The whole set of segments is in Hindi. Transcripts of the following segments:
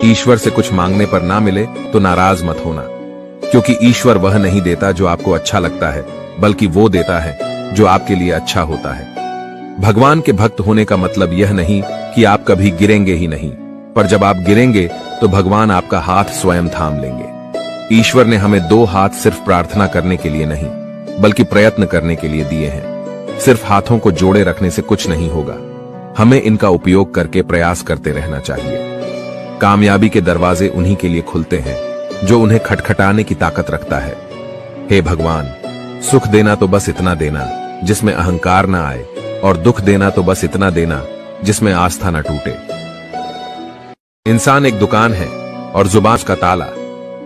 ईश्वर से कुछ मांगने पर ना मिले तो नाराज मत होना, क्योंकि ईश्वर वह नहीं देता जो आपको अच्छा लगता है, बल्कि वो देता है जो आपके लिए अच्छा होता है। भगवान के भक्त होने का मतलब यह नहीं कि आप कभी गिरेंगे ही नहीं, पर जब आप गिरेंगे तो भगवान आपका हाथ स्वयं थाम लेंगे। ईश्वर ने हमें दो हाथ सिर्फ प्रार्थना करने के लिए नहीं, बल्कि प्रयत्न करने के लिए दिए हैं। सिर्फ हाथों को जोड़े रखने से कुछ नहीं होगा, हमें इनका उपयोग करके प्रयास करते रहना चाहिए। कामयाबी के दरवाजे उन्हीं के लिए खुलते हैं जो उन्हें खटखटाने की ताकत रखता है। हे भगवान, सुख देना तो बस इतना देना जिसमें अहंकार ना आए, और दुख देना तो बस इतना देना जिसमें आस्था न टूटे। इंसान एक दुकान है और जुबान का ताला।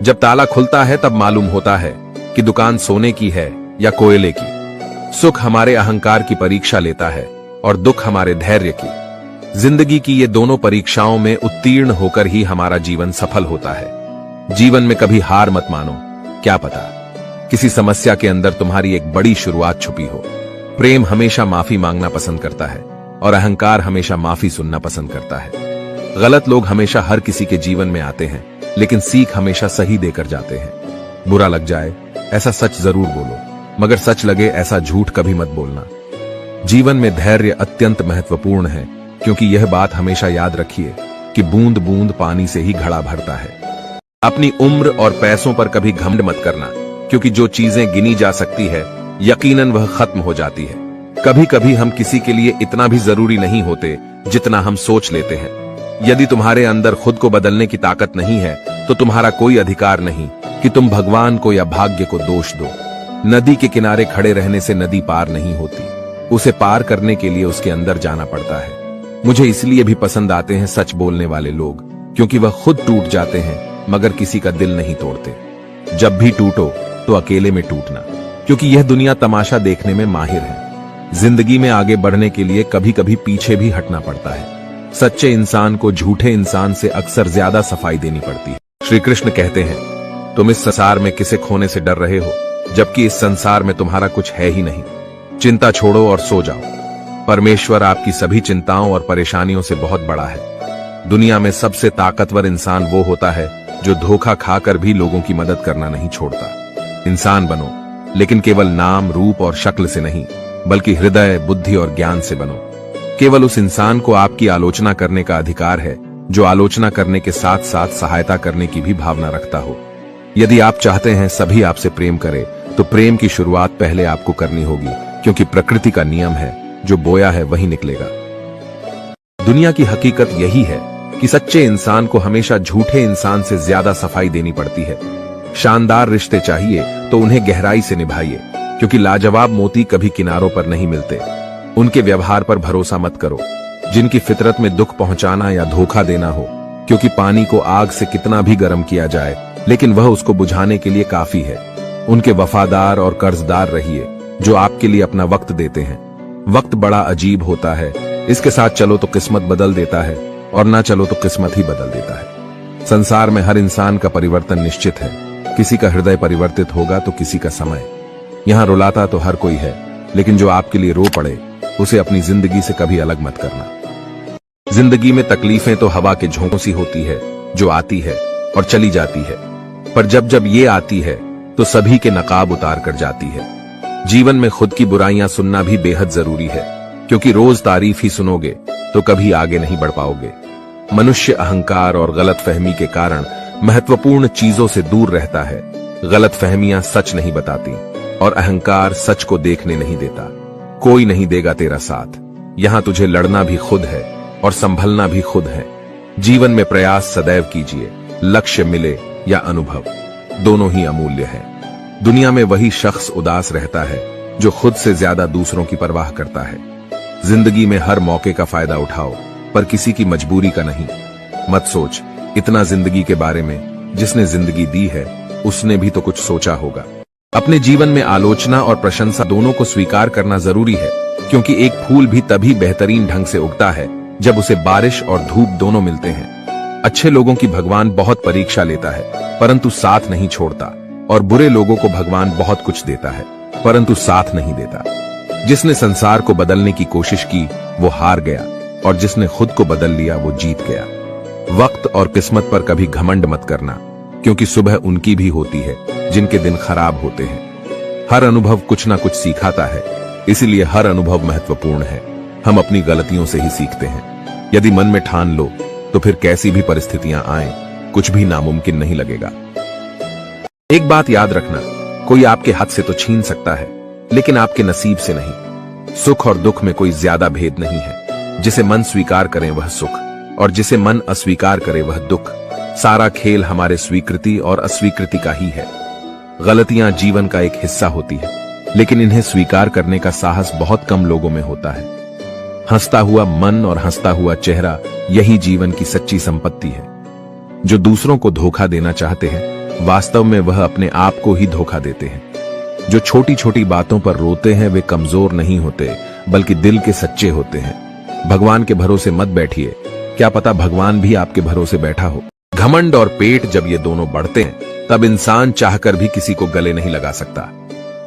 जब ताला खुलता है तब मालूम होता है कि दुकान सोने की है या कोयले की। सुख हमारे अहंकार की परीक्षा लेता है और दुख हमारे धैर्य की। जिंदगी की ये दोनों परीक्षाओं में उत्तीर्ण होकर ही हमारा जीवन सफल होता है। जीवन में कभी हार मत मानो, क्या पता किसी समस्या के अंदर तुम्हारी एक बड़ी शुरुआत छुपी हो। प्रेम हमेशा माफी मांगना पसंद करता है और अहंकार हमेशा माफी सुनना पसंद करता है। गलत लोग हमेशा हर किसी के जीवन में आते हैं, लेकिन सीख हमेशा सही देकर जाते हैं। बुरा लग जाए ऐसा सच जरूर बोलो, मगर सच लगे ऐसा झूठ कभी मत बोलना। जीवन में धैर्य अत्यंत महत्वपूर्ण है, क्योंकि यह बात हमेशा याद रखिए कि बूंद बूंद पानी से ही घड़ा भरता है। अपनी उम्र और पैसों पर कभी घमंड मत करना, क्योंकि जो चीजें गिनी जा सकती है यकीनन वह खत्म हो जाती है। कभी कभी हम किसी के लिए इतना भी जरूरी नहीं होते जितना हम सोच लेते हैं। यदि तुम्हारे अंदर खुद को बदलने की ताकत नहीं है तो तुम्हारा कोई अधिकार नहीं कि तुम भगवान को या भाग्य को दोष दो। नदी के किनारे खड़े रहने से नदी पार नहीं होती, उसे पार करने के लिए उसके अंदर जाना पड़ता है। मुझे इसलिए भी पसंद आते हैं सच बोलने वाले लोग, क्योंकि वह खुद टूट जाते हैं मगर किसी का दिल नहीं तोड़ते। जब भी टूटो तो अकेले में टूटना, क्योंकि यह दुनिया तमाशा देखने में माहिर है। जिंदगी में आगे बढ़ने के लिए कभी कभी पीछे भी हटना पड़ता है। सच्चे इंसान को झूठे इंसान से अक्सर ज्यादा सफाई देनी पड़ती है। श्री कृष्ण कहते हैं, तुम इस संसार में किसे खोने से डर रहे हो, जबकि इस संसार में तुम्हारा कुछ है ही नहीं। चिंता छोड़ो और सो जाओ। परमेश्वर आपकी सभी चिंताओं और परेशानियों से बहुत बड़ा है। दुनिया में सबसे ताकतवर इंसान वो होता है जो धोखा खाकर भी लोगों की मदद करना नहीं छोड़ता। इंसान बनो, लेकिन केवल नाम, रूप और शक्ल से नहीं, बल्कि हृदय, बुद्धि और ज्ञान से बनो। केवल उस इंसान को आपकी आलोचना करने का अधिकार है जो आलोचना करने के साथ साथ सहायता करने की भी भावना रखता हो। यदि आप चाहते हैं सभी आपसे प्रेम करें, तो प्रेम की शुरुआत पहले आपको करनी होगी, क्योंकि प्रकृति का नियम है, जो बोया है वही निकलेगा। दुनिया की हकीकत यही है कि सच्चे इंसान को हमेशा झूठे इंसान से ज्यादा सफाई देनी पड़ती है। शानदार रिश्ते चाहिए तो उन्हें गहराई से निभाइए, क्योंकि लाजवाब मोती कभी किनारों पर नहीं मिलते। उनके व्यवहार पर भरोसा मत करो जिनकी फितरत में दुख पहुंचाना या धोखा देना हो, क्योंकि पानी को आग से कितना भी गर्म किया जाए, लेकिन वह उसको बुझाने के लिए काफी है। उनके वफादार और कर्जदार रहिए जो आपके लिए अपना वक्त देते हैं। वक्त बड़ा अजीब होता है, इसके साथ चलो तो किस्मत बदल देता है, और ना चलो तो किस्मत ही बदल देता है। संसार में हर इंसान का परिवर्तन निश्चित है। किसी का हृदय परिवर्तित होगा तो किसी का समय। यहाँ रुलाता तो हर कोई है, लेकिन जो आपके लिए रो पड़े उसे अपनी जिंदगी से कभी अलग मत करना। जिंदगी में तकलीफें तो हवा के झोंकों सी होती है, जो आती है और चली जाती है, पर जब जब ये आती है तो सभी के नकाब उतार कर जाती है। जीवन में खुद की बुराइयां सुनना भी बेहद जरूरी है, क्योंकि रोज तारीफ ही सुनोगे तो कभी आगे नहीं बढ़ पाओगे। मनुष्य अहंकार और गलतफहमी के कारण महत्वपूर्ण चीजों से दूर रहता है। गलतफहमियां सच नहीं बताती और अहंकार सच को देखने नहीं देता। कोई नहीं देगा तेरा साथ। यहां तुझे लड़ना भी खुद है और संभलना भी खुद है। जीवन में प्रयास सदैव कीजिए, लक्ष्य मिले या अनुभव, दोनों ही अमूल्य है। दुनिया में वही शख्स उदास रहता है जो खुद से ज्यादा दूसरों की परवाह करता है। जिंदगी में हर मौके का फायदा उठाओ, पर किसी की मजबूरी का नहीं। मत सोच इतना जिंदगी के बारे में, जिसने जिंदगी दी है उसने भी तो कुछ सोचा होगा। अपने जीवन में आलोचना और प्रशंसा दोनों को स्वीकार करना जरूरी है, क्योंकि एक फूल भी तभी बेहतरीन ढंग से उगता है जब उसे बारिश और धूप दोनों मिलते हैं। अच्छे लोगों की भगवान बहुत परीक्षा लेता है, परंतु साथ नहीं छोड़ता, और बुरे लोगों को भगवान बहुत कुछ देता है, परंतु साथ नहीं देता। जिसने संसार को बदलने की कोशिश की वो हार गया, और जिसने खुद को बदल लिया वो जीत गया। वक्त और किस्मत पर कभी घमंड मत करना, क्योंकि सुबह उनकी भी होती है जिनके दिन खराब होते हैं। हर अनुभव कुछ ना कुछ सिखाता है, इसीलिए हर अनुभव महत्वपूर्ण है। हम अपनी गलतियों से ही सीखते हैं। यदि मन में ठान लो तो फिर कैसी भी परिस्थितियां आए, कुछ भी नामुमकिन नहीं लगेगा। एक बात याद रखना, कोई आपके हाथ से तो छीन सकता है, लेकिन आपके नसीब से नहीं। सुख और दुख में कोई ज्यादा भेद नहीं है। जिसे मन स्वीकार करें वह सुख, और जिसे मन अस्वीकार करे वह दुख। सारा खेल हमारे स्वीकृति और अस्वीकृति का ही है। गलतियां जीवन का एक हिस्सा होती है, लेकिन इन्हें स्वीकार करने का साहस बहुत कम लोगों में होता है। हंसता हुआ मन और हंसता हुआ चेहरा, यही जीवन की सच्ची संपत्ति है। जो दूसरों को धोखा देना चाहते हैं, वास्तव में वह अपने आप को ही धोखा देते हैं। जो छोटी छोटी बातों पर रोते हैं, वे कमजोर नहीं होते, बल्कि दिल के सच्चे होते हैं। भगवान के भरोसे मत बैठिए, क्या पता भगवान भी आपके भरोसे बैठा हो। घमंड और पेट जब ये दोनों बढ़ते हैं, तब इंसान चाहकर भी किसी को गले नहीं लगा सकता।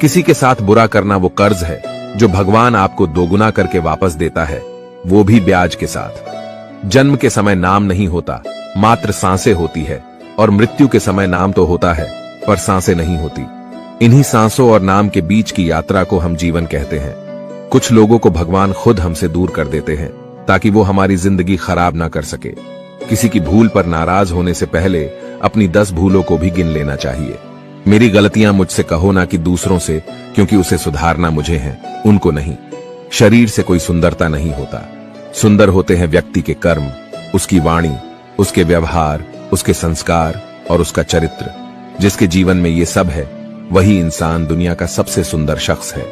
किसी के साथ बुरा करना वो कर्ज है जो भगवान आपको दोगुना करके वापस देता है, वो भी ब्याज के साथ। जन्म के समय नाम नहीं होता, मात्र सांसें होती है, और मृत्यु के समय नाम तो होता है, पर सांसें नहीं होती। इन्हीं सांसों और नाम के बीच की यात्रा को हम जीवन कहते हैं। कुछ लोगों को भगवान खुद हमसे दूर कर देते हैं, ताकि वो हमारी जिंदगी खराब ना कर सके। किसी की भूल पर नाराज होने से पहले अपनी 10 भूलों को भी गिन लेना चाहिए। मेरी गलतियां मुझसे कहो ना कि दूसरों से, क्योंकि उसे सुधारना मुझे है, उनको नहीं। शरीर से कोई सुंदरता नहीं होता, सुंदर होते हैं व्यक्ति के कर्म, उसकी वाणी, उसके व्यवहार, उसके संस्कार और उसका चरित्र। जिसके जीवन में ये सब है, वही इंसान दुनिया का सबसे सुंदर शख्स है।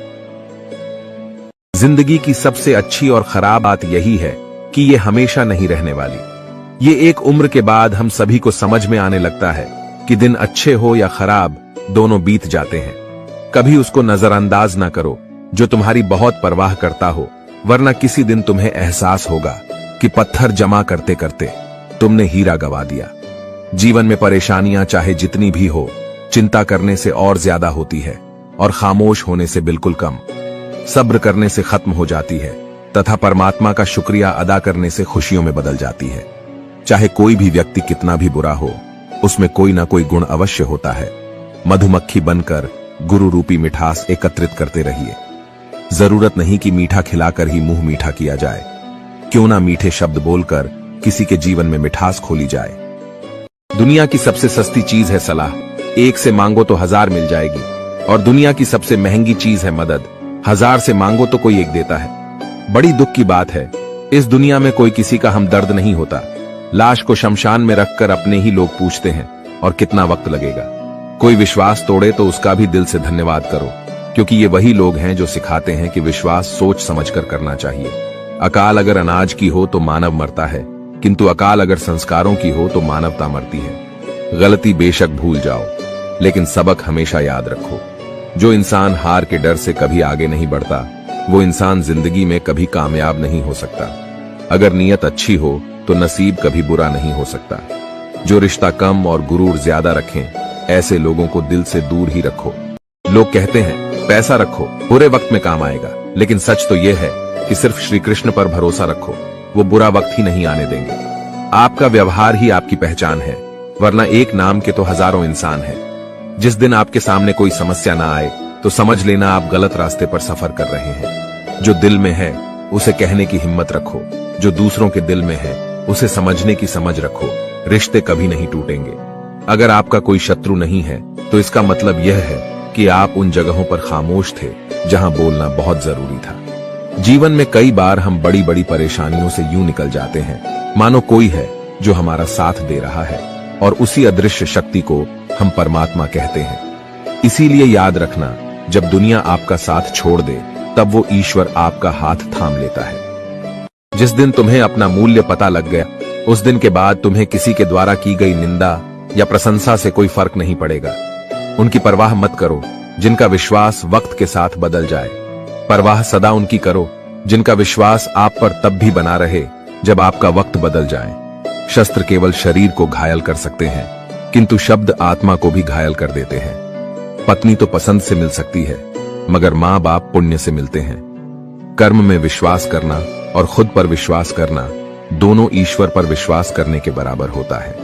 जिंदगी की सबसे अच्छी और खराब बात यही है कि ये हमेशा नहीं रहने वाली। ये एक उम्र के बाद हम सभी को समझ में आने लगता है कि दिन अच्छे हो या खराब, दोनों बीत जाते हैं। कभी उसको नजरअंदाज ना करो जो तुम्हारी बहुत परवाह करता हो, वरना किसी दिन तुम्हें एहसास होगा कि पत्थर जमा करते करते तुमने हीरा गवा दिया। जीवन में परेशानियां चाहे जितनी भी हो, चिंता करने से और ज्यादा होती है, और खामोश होने से बिल्कुल कम। सब्र करने से खत्म हो जाती है, तथा परमात्मा का शुक्रिया अदा करने से खुशियों में बदल जाती है। चाहे कोई भी व्यक्ति कितना भी बुरा हो, उसमें कोई ना कोई गुण अवश्य होता है। मधुमक्खी बनकर गुरु रूपी मिठास एकत्रित करते रहिए। जरूरत नहीं कि मीठा खिलाकर ही मुंह मीठा किया जाए। क्यों ना मीठे शब्द बोलकर किसी के जीवन में मिठास खोली जाए। दुनिया की सबसे सस्ती चीज है सलाह, एक से मांगो तो 1000 मिल जाएगी। और दुनिया की सबसे महंगी चीज है मदद, 1000 से मांगो तो कोई एक देता है। बड़ी दुख की बात है, इस दुनिया में कोई किसी का हमदर्द नहीं होता। लाश को शमशान में रखकर अपने ही लोग पूछते हैं, और कितना वक्त लगेगा। कोई विश्वास तोड़े तो उसका भी दिल से धन्यवाद करो, क्योंकि ये वही लोग हैं जो सिखाते हैं कि विश्वास सोच समझकर करना चाहिए। अकाल अगर अनाज की हो तो मानव मरता है, किंतु अकाल अगर संस्कारों की हो तो मानवता मरती है। गलती बेशक भूल जाओ, लेकिन सबक हमेशा याद रखो। जो इंसान हार के डर से कभी आगे नहीं बढ़ता, वो इंसान जिंदगी में कभी कामयाब नहीं हो सकता। अगर नीयत अच्छी हो तो नसीब कभी बुरा नहीं हो सकता। जो रिश्ता कम और गुरूर ज्यादा रखें, ऐसे लोगों को दिल से दूर ही रखो। लोग कहते हैं पैसा रखो, बुरे वक्त में काम आएगा, लेकिन सच तो यह है कि सिर्फ श्री कृष्ण पर भरोसा रखो, वो बुरा वक्त ही नहीं आने देंगे। आपका व्यवहार ही आपकी पहचान है, वरना एक नाम के तो हजारों इंसान हैं। जिस दिन आपके सामने कोई समस्या ना आए तो समझ लेना आप गलत रास्ते पर सफर कर रहे हैं। जो दिल में है उसे कहने की हिम्मत रखो, जो दूसरों के दिल में है उसे समझने की समझ रखो। रिश्ते कभी नहीं टूटेंगे। अगर आपका कोई शत्रु नहीं है तो इसका मतलब यह है कि आप उन जगहों पर खामोश थे जहां बोलना बहुत जरूरी था। जीवन में कई बार हम बड़ी बड़ी परेशानियों से यूं निकल जाते हैं मानो कोई है जो हमारा साथ दे रहा है, और उसी अदृश्य शक्ति को हम परमात्मा कहते हैं। इसीलिए याद रखना, जब दुनिया आपका साथ छोड़ दे तब वो ईश्वर आपका हाथ थाम लेता है। जिस दिन तुम्हें अपना मूल्य पता लग गया, उस दिन के बाद तुम्हें किसी के द्वारा की गई निंदा या प्रशंसा से कोई फर्क नहीं पड़ेगा। उनकी परवाह मत करो जिनका विश्वास वक्त के साथ बदल जाए। परवाह सदा उनकी करो जिनका विश्वास आप पर तब भी बना रहे जब आपका वक्त बदल जाए। शस्त्र केवल शरीर को घायल कर सकते हैं, किंतु शब्द आत्मा को भी घायल कर देते हैं। पत्नी तो पसंद से मिल सकती है, मगर माँ बाप पुण्य से मिलते हैं। कर्म में विश्वास करना और खुद पर विश्वास करना, दोनों ईश्वर पर विश्वास करने के बराबर होता है।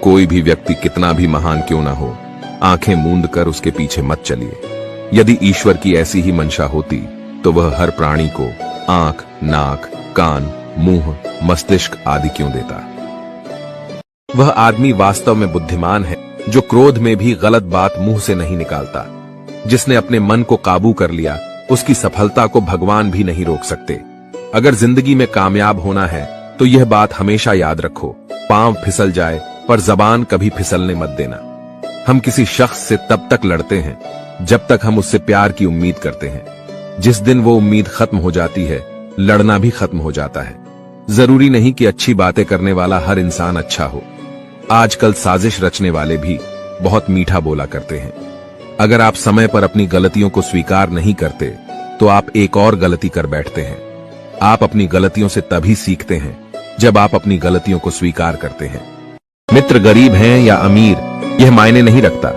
कोई भी व्यक्ति कितना भी महान क्यों ना हो, आंखें मूंद कर उसके पीछे मत चलिए। यदि ईश्वर की ऐसी ही मंशा होती तो वह हर प्राणी को आंख, नाक, कान, मुंह, मस्तिष्क आदि क्यों देता? वह आदमी वास्तव में बुद्धिमान है जो क्रोध में भी गलत बात मुंह से नहीं निकालता। जिसने अपने मन को काबू कर लिया, उसकी सफलता को भगवान भी नहीं रोक सकते। अगर जिंदगी में कामयाब होना है तो यह बात हमेशा याद रखो, पांव फिसल जाए पर जबान कभी फिसलने मत देना। हम किसी शख्स से तब तक लड़ते हैं जब तक हम उससे प्यार की उम्मीद करते हैं। जिस दिन वो उम्मीद खत्म हो जाती है, लड़ना भी खत्म हो जाता है। जरूरी नहीं कि अच्छी बातें करने वाला हर इंसान अच्छा हो। आजकल साजिश रचने वाले भी बहुत मीठा बोला करते हैं। अगर आप समय पर अपनी गलतियों को स्वीकार नहीं करते तो आप एक और गलती कर बैठते हैं। आप अपनी गलतियों से तभी सीखते हैं जब आप अपनी गलतियों को स्वीकार करते हैं। मित्र गरीब हैं या अमीर यह मायने नहीं रखता,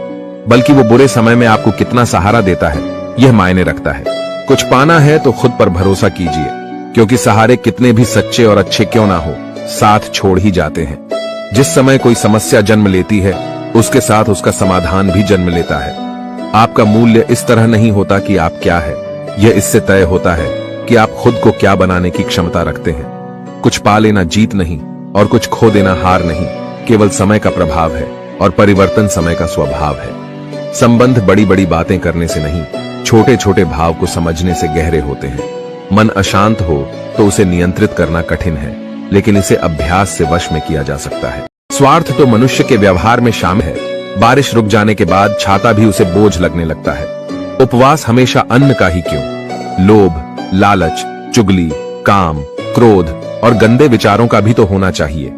बल्कि वो बुरे समय में आपको कितना सहारा देता है यह मायने रखता है। कुछ पाना है तो खुद पर भरोसा कीजिए, क्योंकि सहारे कितने भी सच्चे और अच्छे क्यों ना हो, साथ छोड़ ही जाते हैं। जिस समय कोई समस्या जन्म लेती है, उसके साथ उसका समाधान भी जन्म लेता है। आपका मूल्य इस तरह नहीं होता कि आप क्या है, यह इससे तय होता है कि आप खुद को क्या बनाने की क्षमता रखते हैं। कुछ पा लेना जीत नहीं और कुछ खो देना हार नहीं, केवल समय का प्रभाव है और परिवर्तन समय का स्वभाव है। संबंध बड़ी बड़ी बातें करने से नहीं, छोटे छोटे भाव को समझने से गहरे होते हैं। मन अशांत हो तो उसे नियंत्रित करना कठिन है, लेकिन इसे अभ्यास से वश में किया जा सकता है। स्वार्थ तो मनुष्य के व्यवहार में शामिल है। बारिश रुक जाने के बाद छाता भी उसे बोझ लगने लगता है। उपवास हमेशा अन्न का ही क्यों? लोभ, लालच, चुगली, काम, क्रोध और गंदे विचारों का भी तो होना चाहिए।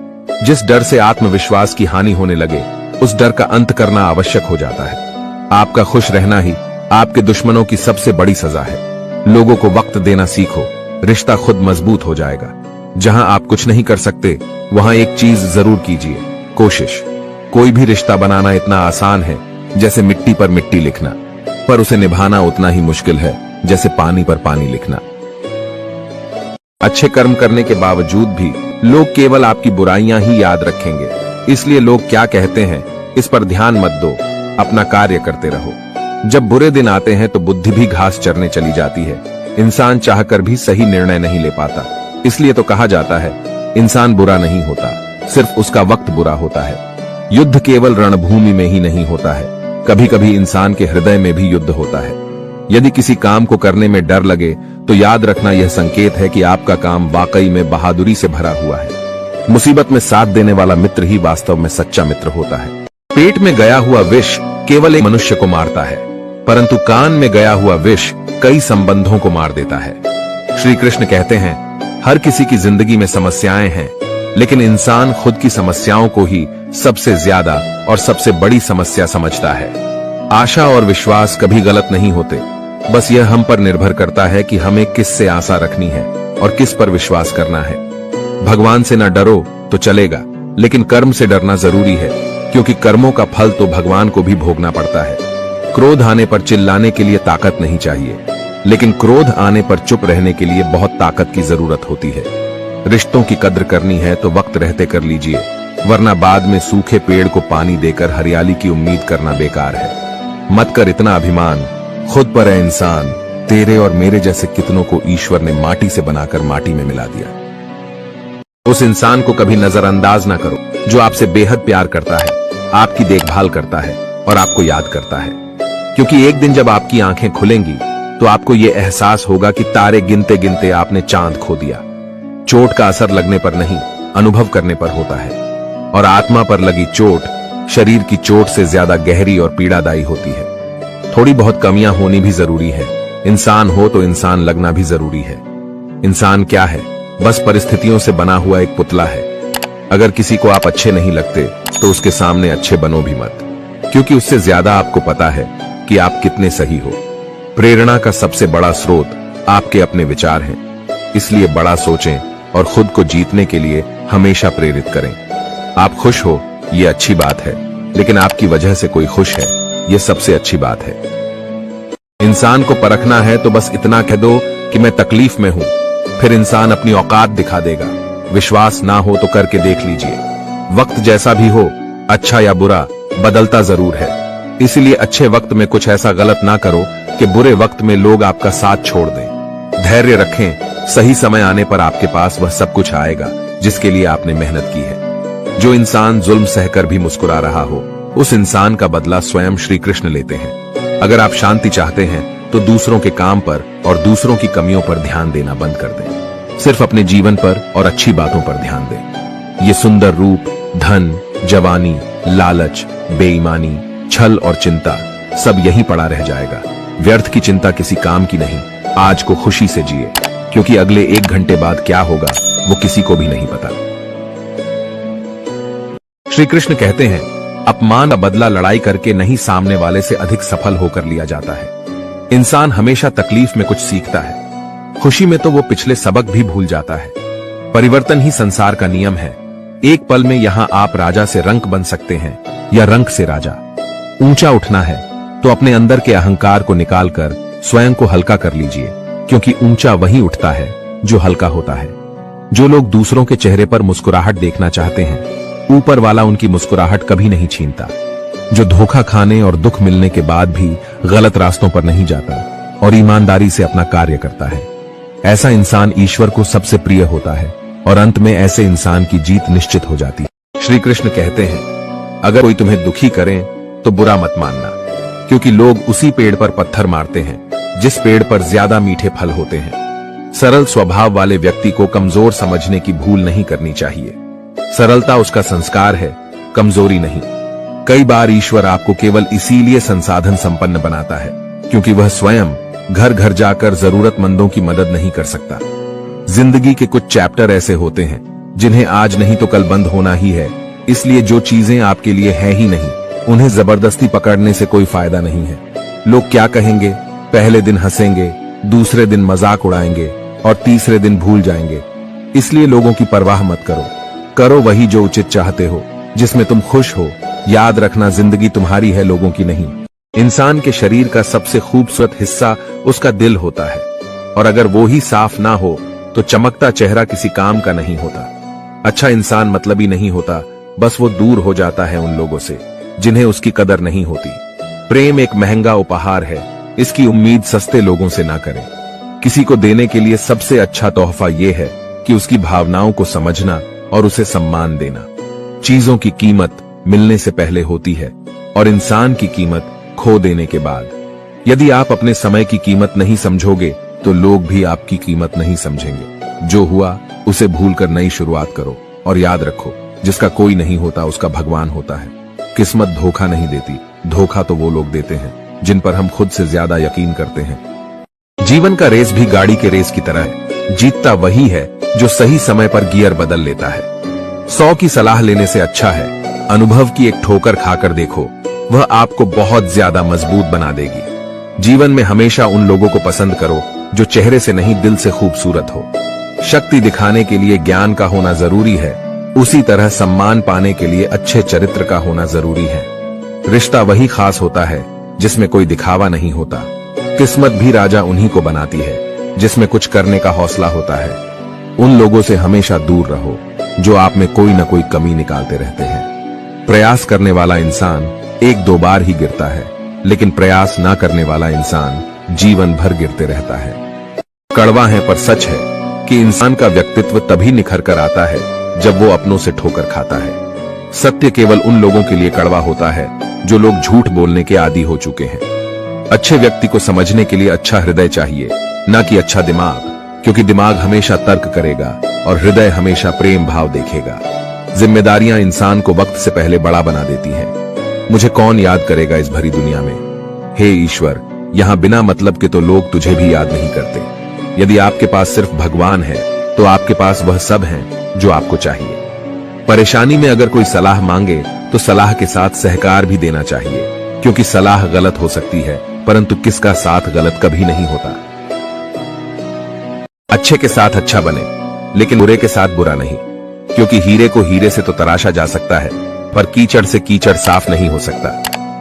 जिस डर से आत्मविश्वास की हानि होने लगे, उस डर का अंत करना आवश्यक हो जाता है। आपका खुश रहना ही आपके दुश्मनों की सबसे बड़ी सजा है। लोगों को वक्त देना सीखो, रिश्ता खुद मजबूत हो जाएगा। जहां आप कुछ नहीं कर सकते, वहां एक चीज जरूर कीजिए, कोशिश। कोई भी रिश्ता बनाना इतना आसान है जैसे मिट्टी पर मिट्टी लिखना, पर उसे निभाना उतना ही मुश्किल है जैसे पानी पर पानी लिखना। अच्छे कर्म करने के बावजूद भी लोग केवल आपकी बुराइयां ही याद रखेंगे। इसलिए लोग क्या कहते हैं इस पर ध्यान मत दो, अपना कार्य करते रहो। जब बुरे दिन आते हैं तो बुद्धि भी घास चरने चली जाती है। इंसान चाहकर भी सही निर्णय नहीं ले पाता। इसलिए तो कहा जाता है इंसान बुरा नहीं होता, सिर्फ उसका वक्त बुरा होता है। युद्ध केवल रणभूमि में ही नहीं होता है, कभी कभी इंसान के हृदय में भी युद्ध होता है। यदि किसी काम को करने में डर लगे तो याद रखना यह संकेत है कि आपका काम वाकई में बहादुरी से भरा हुआ है। मुसीबत में साथ देने वाला मित्र ही वास्तव में सच्चा मित्र होता है। पेट में गया हुआ विष केवल एक मनुष्य को मारता है, परंतु कान में गया हुआ विष कई संबंधों को मार देता है। श्री कृष्ण कहते हैं हर किसी की जिंदगी में समस्याएं हैं, लेकिन इंसान खुद की समस्याओं को ही सबसे ज्यादा और सबसे बड़ी समस्या समझता है। आशा और विश्वास कभी गलत नहीं होते, बस यह हम पर निर्भर करता है कि हमें किस से आशा रखनी है और किस पर विश्वास करना है। भगवान से न डरो तो चलेगा, लेकिन कर्म से डरना जरूरी है, क्योंकि कर्मों का फल तो भगवान को भी भोगना पड़ता है। क्रोध आने पर चिल्लाने के लिए ताकत नहीं चाहिए, लेकिन क्रोध आने पर चुप रहने के लिए बहुत ताकत की जरूरत होती है। रिश्तों की कद्र करनी है तो वक्त रहते कर लीजिए, वरना बाद में सूखे पेड़ को पानी देकर हरियाली की उम्मीद करना बेकार है। मत कर इतना अभिमान, खुद पर है इंसान। तेरे और मेरे जैसे कितनों को ईश्वर ने माटी से बनाकर माटी में मिला दिया। उस इंसान को कभी नजरअंदाज ना करो जो आपसे बेहद प्यार करता है, आपकी देखभाल करता है और आपको याद करता है। क्योंकि एक दिन जब आपकी आंखें खुलेंगी तो आपको ये एहसास होगा कि तारे गिनते गिनते आपने चांद खो दिया। चोट का असर लगने पर नहीं, अनुभव करने पर होता है, और आत्मा पर लगी चोट शरीर की चोट से ज्यादा गहरी और पीड़ादायी होती है। थोड़ी बहुत कमियां होनी भी जरूरी है। इंसान हो तो इंसान लगना भी जरूरी है। इंसान क्या है? बस परिस्थितियों से बना हुआ एक पुतला है। अगर किसी को आप अच्छे नहीं लगते तो उसके सामने अच्छे बनो भी मत, क्योंकि उससे ज्यादा आपको पता है कि आप कितने सही हो। प्रेरणा का सबसे बड़ा स्रोत आपके अपने विचार हैं, इसलिए बड़ा सोचें और खुद को जीतने के लिए हमेशा प्रेरित करें। आप खुश हो ये अच्छी बात है, लेकिन आपकी वजह से कोई खुश है ये सबसे अच्छी बात है। इंसान को परखना है तो बस इतना कह दो कि मैं तकलीफ में हूं, फिर इंसान अपनी औकात दिखा देगा। विश्वास ना हो तो करके देख लीजिए। वक्त जैसा भी हो, अच्छा या बुरा, बदलता जरूर है। इसलिए अच्छे वक्त में कुछ ऐसा गलत ना करो कि बुरे वक्त में लोग आपका साथ छोड़ दें। धैर्य रखें, सही समय आने पर आपके पास वह सब कुछ आएगा जिसके लिए आपने मेहनत की है। जो इंसान जुल्म सहकर भी मुस्कुरा रहा हो, उस इंसान का बदला स्वयं श्री कृष्ण लेते हैं। अगर आप शांति चाहते हैं तो दूसरों के काम पर और दूसरों की कमियों पर ध्यान देना बंद कर दें। सिर्फ अपने जीवन पर और अच्छी बातों पर ध्यान दें। ये सुंदर रूप, धन, जवानी, लालच, बेईमानी, छल और चिंता सब यहीं पड़ा रह जाएगा। व्यर्थ की चिंता किसी काम की नहीं। आज को खुशी से जिए, क्योंकि अगले 1 घंटे बाद क्या होगा वो किसी को भी नहीं पता। श्री कृष्ण कहते हैं, अपमान का बदला लड़ाई करके नहीं, सामने वाले से अधिक सफल होकर लिया जाता है। इंसान हमेशा तकलीफ में कुछ सीखता है, खुशी में तो वो पिछले सबक भी भूल जाता है। परिवर्तन ही संसार का नियम है। एक पल में यहां आप राजा से रंक बन सकते हैं या रंक से राजा। ऊंचा उठना है तो अपने अंदर के अहंकार को निकालकर स्वयं को हल्का कर लीजिए, क्योंकि ऊंचा वही उठता है जो हल्का होता है। जो लोग दूसरों के चेहरे पर मुस्कुराहट देखना चाहते हैं, ऊपर वाला उनकी मुस्कुराहट कभी नहीं छीनता। जो धोखा खाने और दुख मिलने के बाद भी गलत रास्तों पर नहीं जाता और ईमानदारी से अपना कार्य करता है, ऐसा इंसान ईश्वर को सबसे प्रिय होता है और अंत में ऐसे इंसान की जीत निश्चित हो जाती है। श्री कृष्ण कहते हैं, अगर कोई तुम्हें दुखी करे तो बुरा मत मानना, क्योंकि लोग उसी पेड़ पर पत्थर मारते हैं जिस पेड़ पर ज्यादा मीठे फल होते हैं। सरल स्वभाव वाले व्यक्ति को कमजोर समझने की भूल नहीं करनी चाहिए। सरलता उसका संस्कार है, कमजोरी नहीं। कई बार ईश्वर आपको केवल इसीलिए संसाधन संपन्न बनाता है क्योंकि वह स्वयं घर घर जाकर जरूरतमंदों की मदद नहीं कर सकता। जिंदगी के कुछ चैप्टर ऐसे होते हैं जिन्हें आज नहीं तो कल बंद होना ही है, इसलिए जो चीजें आपके लिए है ही नहीं, उन्हें जबरदस्ती पकड़ने से कोई फायदा नहीं है। लोग क्या कहेंगे, पहले दिन हंसेंगे, दूसरे दिन मजाक उड़ाएंगे और तीसरे दिन भूल जाएंगे। इसलिए लोगों की परवाह मत करो, करो वही जो उचित चाहते हो, जिसमें तुम खुश हो। याद रखना, जिंदगी तुम्हारी है, लोगों की नहीं। इंसान के शरीर का सबसे खूबसूरत हिस्सा उसका दिल होता है, और अगर वो ही साफ ना हो तो चमकता चेहरा किसी काम का नहीं होता। अच्छा इंसान मतलबी नहीं होता, बस वो दूर हो जाता है उन लोगों से जिन्हें उसकी कदर नहीं होती। प्रेम एक महंगा उपहार है, इसकी उम्मीद सस्ते लोगों से ना करें। किसी को देने के लिए सबसे अच्छा तोहफा यह है कि उसकी भावनाओं को समझना और उसे सम्मान देना। चीजों की कीमत मिलने से पहले होती है और इंसान की कीमत खो देने के बाद। यदि आप अपने समय की कीमत नहीं समझोगे तो लोग भी आपकी कीमत नहीं समझेंगे। जो हुआ उसे भूलकर नई शुरुआत करो और याद रखो, जिसका कोई नहीं होता उसका भगवान होता है। किस्मत धोखा नहीं देती, धोखा तो वो लोग देते हैं जिन पर हम खुद से ज्यादा यकीन करते हैं। जीवन का रेस भी गाड़ी के रेस की तरह है। जीतता वही है जो सही समय पर गियर बदल लेता है। 100 की सलाह लेने से अच्छा है अनुभव की एक ठोकर खाकर देखो, वह आपको बहुत ज्यादा मजबूत बना देगी। जीवन में हमेशा उन लोगों को पसंद करो जो चेहरे से नहीं दिल से खूबसूरत हो। शक्ति दिखाने के लिए ज्ञान का होना जरूरी है, उसी तरह सम्मान पाने के लिए अच्छे चरित्र का होना जरूरी है। रिश्ता वही खास होता है जिसमें कोई दिखावा नहीं होता। किस्मत भी राजा उन्हीं को बनाती है जिसमें कुछ करने का हौसला होता है। उन लोगों से हमेशा दूर रहो जो आप में कोई न कोई कमी निकालते रहते हैं। प्रयास करने वाला इंसान 1-2 बार ही गिरता है, लेकिन प्रयास ना करने वाला इंसान जीवन भर गिरते रहता है। कड़वा है पर सच है कि इंसान का व्यक्तित्व तभी निखर कर आता है जब वो अपनों से ठोकर खाता है। सत्य केवल उन लोगों के लिए कड़वा होता है जो लोग झूठ बोलने के आदी हो चुके हैं। अच्छे व्यक्ति को समझने के लिए अच्छा हृदय चाहिए, ना कि अच्छा दिमाग, क्योंकि दिमाग हमेशा तर्क करेगा और हृदय हमेशा प्रेम भाव देखेगा। जिम्मेदारियां इंसान को वक्त से पहले बड़ा बना देती हैं। मुझे कौन याद करेगा इस भरी दुनिया में। हे ईश्वर, यहाँ बिना मतलब के तो लोग तुझे भी याद नहीं करते। यदि आपके पास सिर्फ भगवान है तो आपके पास वह सब है जो आपको चाहिए। परेशानी में अगर कोई सलाह मांगे तो सलाह के साथ सहकार भी देना चाहिए, क्योंकि सलाह गलत हो सकती है परंतु किसका साथ गलत कभी नहीं होता। अच्छे के साथ अच्छा बने, लेकिन बुरे के साथ बुरा नहीं, क्योंकि हीरे को हीरे से तो तराशा जा सकता है पर कीचड़ से कीचड़ साफ नहीं हो सकता।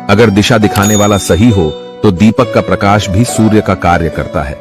अगर दिशा दिखाने वाला सही हो तो दीपक का प्रकाश भी सूर्य का कार्य करता है।